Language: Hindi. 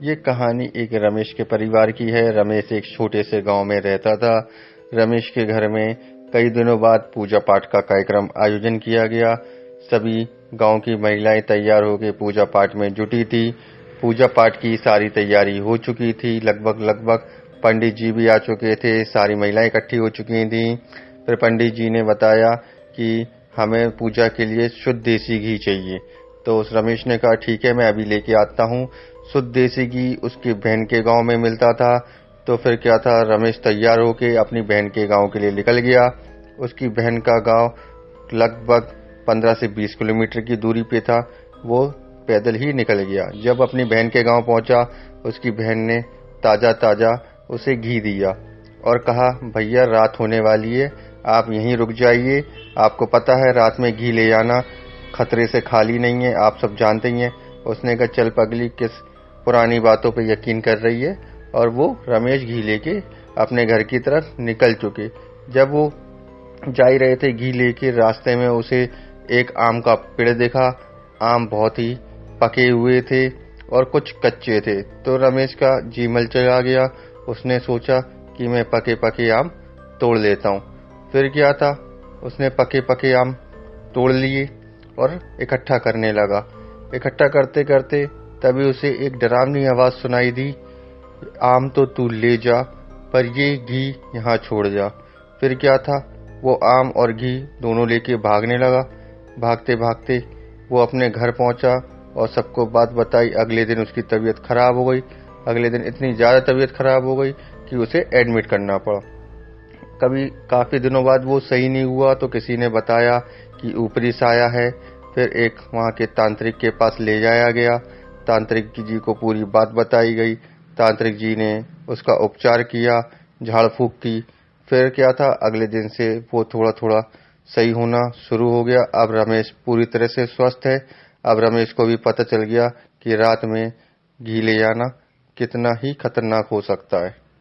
ये कहानी एक रमेश के परिवार की है। रमेश एक छोटे से गांव में रहता था। रमेश के घर में कई दिनों बाद पूजा पाठ का कार्यक्रम आयोजन किया गया। सभी गांव की महिलाएं तैयार होकर पूजा पाठ में जुटी थी। पूजा पाठ की सारी तैयारी हो चुकी थी। लगभग पंडित जी भी आ चुके थे। सारी महिलाएं इकट्ठी हो चुकी थी। फिर पंडित जी ने बताया कि हमें पूजा के लिए शुद्ध देसी घी चाहिए। तो उस रमेश ने कहा ठीक है, मैं अभी लेके आता हूँ। शुद्ध देसी घी उसकी बहन के गांव में मिलता था। तो फिर क्या था, रमेश तैयार होके अपनी बहन के गांव के लिए निकल गया। उसकी बहन का गांव लगभग 15 से 20 किलोमीटर की दूरी पे था। वो पैदल ही निकल गया। जब अपनी बहन के गांव पहुंचा, उसकी बहन ने ताजा उसे घी दिया और कहा भैया रात होने वाली है, आप यहीं रुक जाइए। आपको पता है रात में घी ले जाना खतरे से खाली नहीं है, आप सब जानते ही हैं। उसने कहा चल पगली, किस पुरानी बातों पे यकीन कर रही है। और वो रमेश घी लेके अपने घर की तरफ निकल चुके। जब वो जा ही रहे थे घी लेके, रास्ते में उसे एक आम का पेड़ दिखा। आम बहुत ही पके हुए थे और कुछ कच्चे थे। तो रमेश का जी मल चला गया। उसने सोचा कि मैं पके आम तोड़ लेता हूँ। फिर क्या था, उसने पके आम तोड़ लिए और इकट्ठा करने लगा। इकट्ठा करते करते तभी उसे एक डरावनी आवाज सुनाई दी, आम तो तू ले जा पर ये घी यहाँ छोड़ जा। फिर क्या था, वो आम और घी दोनों लेके भागने लगा। भागते भागते वो अपने घर पहुंचा और सबको बात बताई। अगले दिन उसकी तबीयत खराब हो गई। अगले दिन इतनी ज्यादा तबीयत खराब हो गई कि उसे एडमिट करना पड़ा। काफी दिनों बाद वो सही नहीं हुआ तो किसी ने बताया कि ऊपरी साया है। फिर एक वहां के तांत्रिक के पास ले जाया गया। तांत्रिक जी को पूरी बात बताई गई। तांत्रिक जी ने उसका उपचार किया, झाड़ फूक की। फिर क्या था, अगले दिन से वो थोड़ा सही होना शुरू हो गया। अब रमेश पूरी तरह से स्वस्थ है। अब रमेश को भी पता चल गया कि रात में घी ले जाना कितना ही खतरनाक हो सकता है।